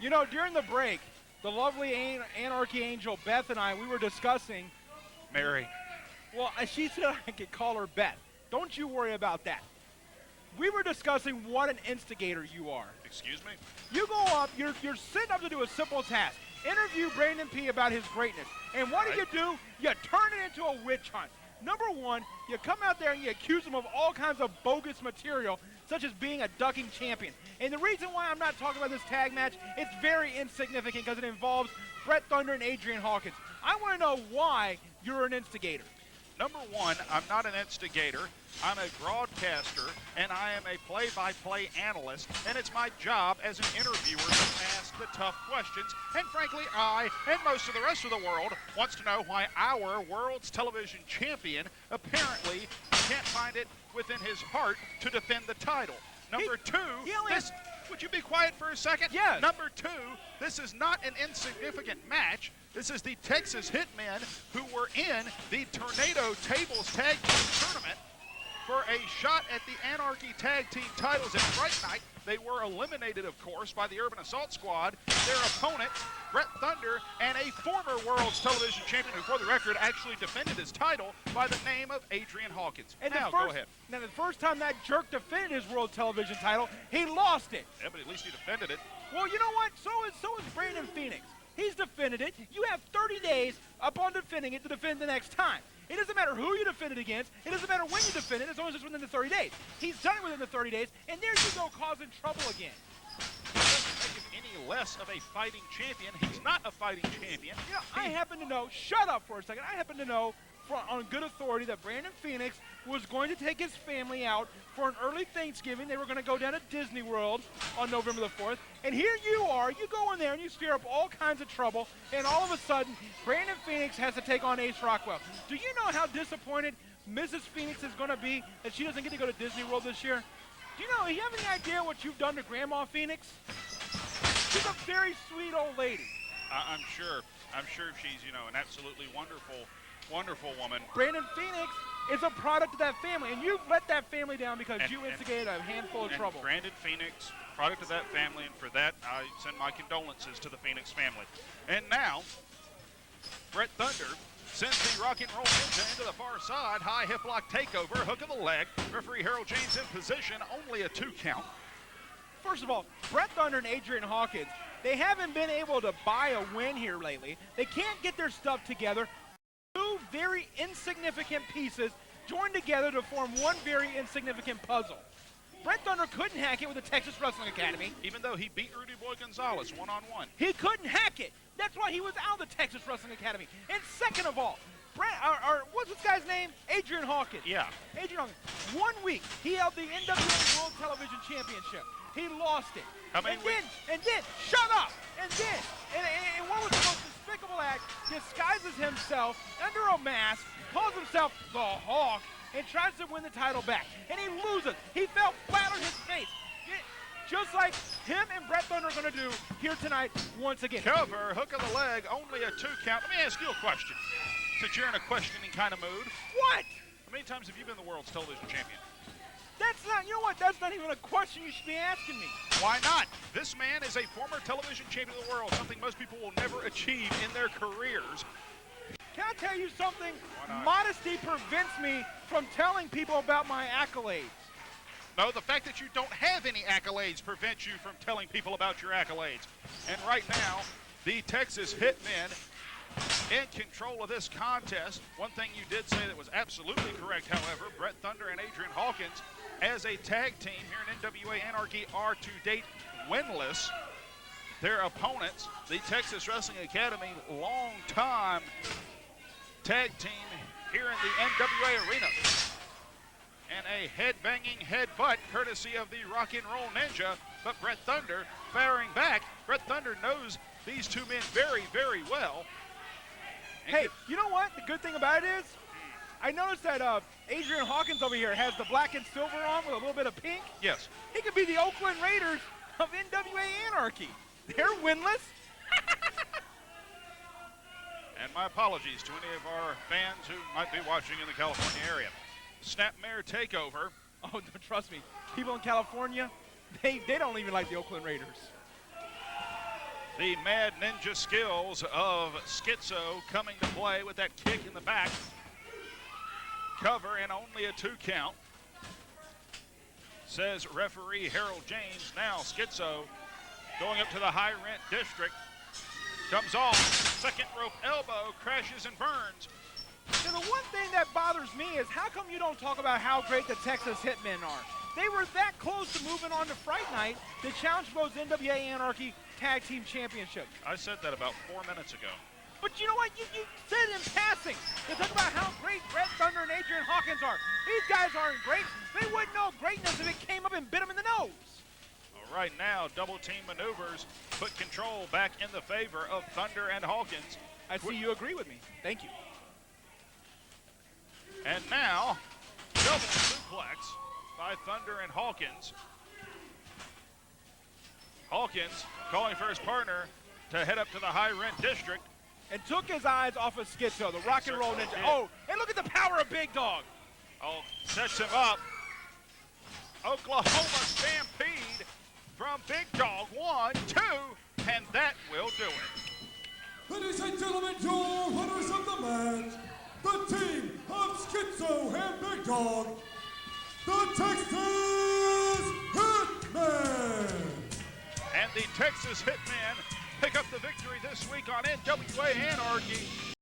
You know, during the break, the lovely Anarchy Angel Beth and I, we were discussing. Mary. Well, she said I could call her Beth. Don't you worry about that. We were discussing what an instigator you are. Excuse me? You go up, you're sitting up to do a simple task. Interview Brandon P. about his greatness. And what do? You turn it into a witch hunt. Number one, you come out there and you accuse him of all kinds of bogus material, such as being a ducking champion. And the reason why I'm not talking about this tag match, it's very insignificant because it involves Brett Thunder and Adrian Hawkins. I want to know why you're an instigator. Number one, I'm not an instigator. I'm a broadcaster, and I am a play-by-play analyst, and it's my job as an interviewer to ask the tough questions. And frankly, I and most of the rest of the world wants to know why our world's television champion apparently can't find it within his heart to defend the title. Number two, would you be quiet for a second? Yes. Number two, this is not an insignificant match. This is the Texas Hitmen who were in the Tornado Tables Tag Team Tournament for a shot at the Anarchy Tag Team titles at Fright Night. They were eliminated, of course, by the Urban Assault Squad. Their opponent, Brett Thunder, and a former World's Television Champion who, for the record, actually defended his title by the name of Adrian Hawkins. And now, go ahead. Now, the first time that jerk defended his World Television title, he lost it. Yeah, but at least he defended it. Well, you know what? So is Brandon Phoenix. He's defended it. You have 30 days upon defending it to defend the next time. It doesn't matter who you defend it against. It doesn't matter when you defend it, as long as it's within the 30 days. He's done it within the 30 days, and there you go, causing trouble again. It doesn't make him any less of a fighting champion. He's not a fighting champion. You know, I happen to know, shut up for a second, I happen to know on good authority that Brandon Phoenix was going to take his family out for an early Thanksgiving. They were going to go down to Disney World on November the 4th. And here you are, you go in there and you stir up all kinds of trouble, and all of a sudden, Brandon Phoenix has to take on Ace Rockwell. Do you know how disappointed Mrs. Phoenix is going to be that she doesn't get to go to Disney World this year? Do you have any idea what you've done to Grandma Phoenix? She's a very sweet old lady. I'm sure she's, an absolutely wonderful woman. Brandon Phoenix is a product of that family, and you've let that family down because you instigated a handful of trouble. Brandon Phoenix, product of that family, and for that, I send my condolences to the Phoenix family. And now, Brett Thunder sends the Rock and Roll Ninja into the far side, high hip lock takeover, hook of the leg. Referee Harold James in position, only a 2 count. First of all, Brett Thunder and Adrian Hawkins, they haven't been able to buy a win here lately. They can't get their stuff together. Two very insignificant pieces joined together to form one very insignificant puzzle. Brett Thunder couldn't hack it with the Texas Wrestling Academy. Even though he beat Rudy Boy Gonzalez one-on-one. He couldn't hack it. That's why he was out of the Texas Wrestling Academy. And second of all, what's this guy's name? Adrian Hawkins. Yeah. Adrian Hawkins. 1 week, he held the NWA World Television Championship. He lost it. And then, shut up! And what was the most despicable act, disguises himself under a mask, calls himself the Hawk, and tries to win the title back. And he loses. He fell flat on his face. Just like him and Brett Thunder are going to do here tonight once again. Cover, hook of the leg, only a 2 count. Let me ask you a question, since you're in a questioning kind of mood. What? How many times have you been the world's television champion? That's not, that's not even a question you should be asking me. Why not? This man is a former television champion of the world, something most people will never achieve in their careers. Can I tell you something? Modesty prevents me from telling people about my accolades. No, the fact that you don't have any accolades prevents you from telling people about your accolades. And right now, the Texas Hitmen in control of this contest. One thing you did say that was absolutely correct, however, Brett Thunder and Adrian Hawkins as a tag team here in NWA Anarchy are to date winless. Their opponents, the Texas Wrestling Academy, long-time tag team here in the NWA arena. And a head-banging headbutt courtesy of the Rock and Roll Ninja, but Brett Thunder firing back. Brett Thunder knows these two men very, very well. And hey, you know what? The good thing about it is, I noticed that Adrian Hawkins over here has the black and silver on with a little bit of pink. Yes. He could be the Oakland Raiders of NWA Anarchy. They're winless. And my apologies to any of our fans who might be watching in the California area. Snapmare takeover. Oh, trust me, people in California, they don't even like the Oakland Raiders. The mad ninja skills of Skitzo coming to play with that kick in the back. Cover and only a 2 count. Says referee Harold James. Now Skitzo going up to the high rent district. Comes off, second rope elbow, crashes and burns. Now, the one thing that bothers me is how come you don't talk about how great the Texas Hitmen are? They were that close to moving on to Fright Night to challenge for those NWA Anarchy Tag Team Championships. I said that about 4 minutes ago. But you know what? You said in passing. You talk about how great Red Thunder and Adrian Hawkins are. These guys aren't great. They wouldn't know greatness if it came up and bit them in the nose. All right, now double team maneuvers put control back in the favor of Thunder and Hawkins. I see you agree with me. Thank you. And now, double suplex by Thunder and Hawkins. Hawkins calling for his partner to head up to the high rent district. And took his eyes off of Skitzo, the rock and roll ninja. Oh, and look at the power of Big Dog. Oh, sets him up. Oklahoma Stampede from Big Dog. 1, 2, and that will do it. Ladies and gentlemen, your winners of the match, the team of Skitzo and Big Dog, the Texas Hitmen. And the Texas Hitmen pick up the victory this week on NWA Anarchy.